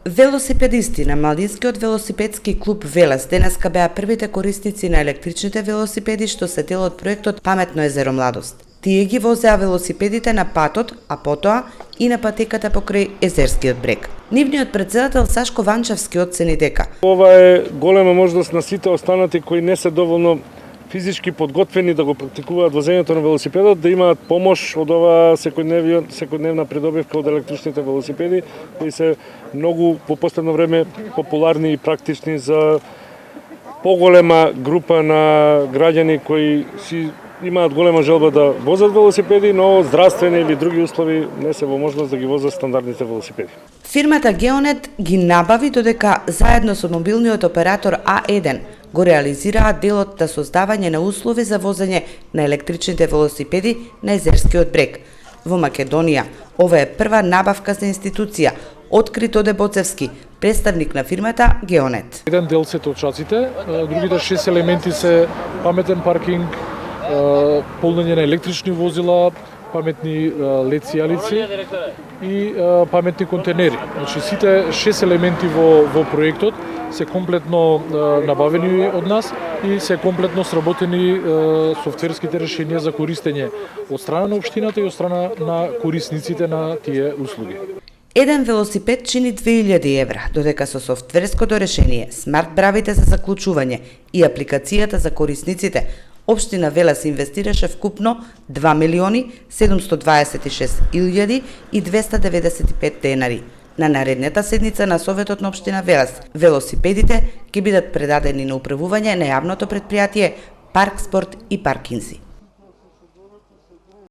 Велосипедисти на Младинскиот велосипедски клуб Велес денеска беа првите корисници на електричните велосипеди што се дел од проектот Паметно езеро младост. Тие ги возеа велосипедите на патот, а потоа и на патеката покрај Езерскиот брег. Нивниот председател Сашко Ванчевски оцени дека ова е голема можност на сите останати кои не се доволно физички подготвени да го практикуваат возењето на велосипедот, да имаат помош од оваа секојдневна придобивка од електричните велосипеди, кои се многу во последно време популарни и практични за поголема група на граѓани кои си имаат голема желба да возат велосипеди, но здравствени или други услови не се во можност да ги возат стандардните велосипеди. Фирмата Geonet ги набави додека заедно со мобилниот оператор А1 го реализираат делот за создавање на услови за возење на електричните велосипеди на Езерскиот брег. Во Македонија, ова е прва набавка за институција, откри Тоде Боцевски, представник на фирмата Geonet. Еден дел се точаците, другите 6 елементи се паметен паркинг, полнење на електрични возила, паметни лед сијалици и паметни контейнери. Значи сите 6 елементи во проектот се комплетно набавени од нас и се комплетно сработени софтверските решенија за користење од страна на општината и од страна на корисниците на тие услуги. Еден велосипед чини 2000 евра, додека со софтверското решение, смарт бравите за заклучување и апликацијата за корисниците, Општина Велес инвестираше вкупно 2.726.295 денари. На наредната седница на Советот на Општина Велес, велосипедите ќе бидат предадени на управување на јавното претпријатие Парк Спорт и Паркинзи.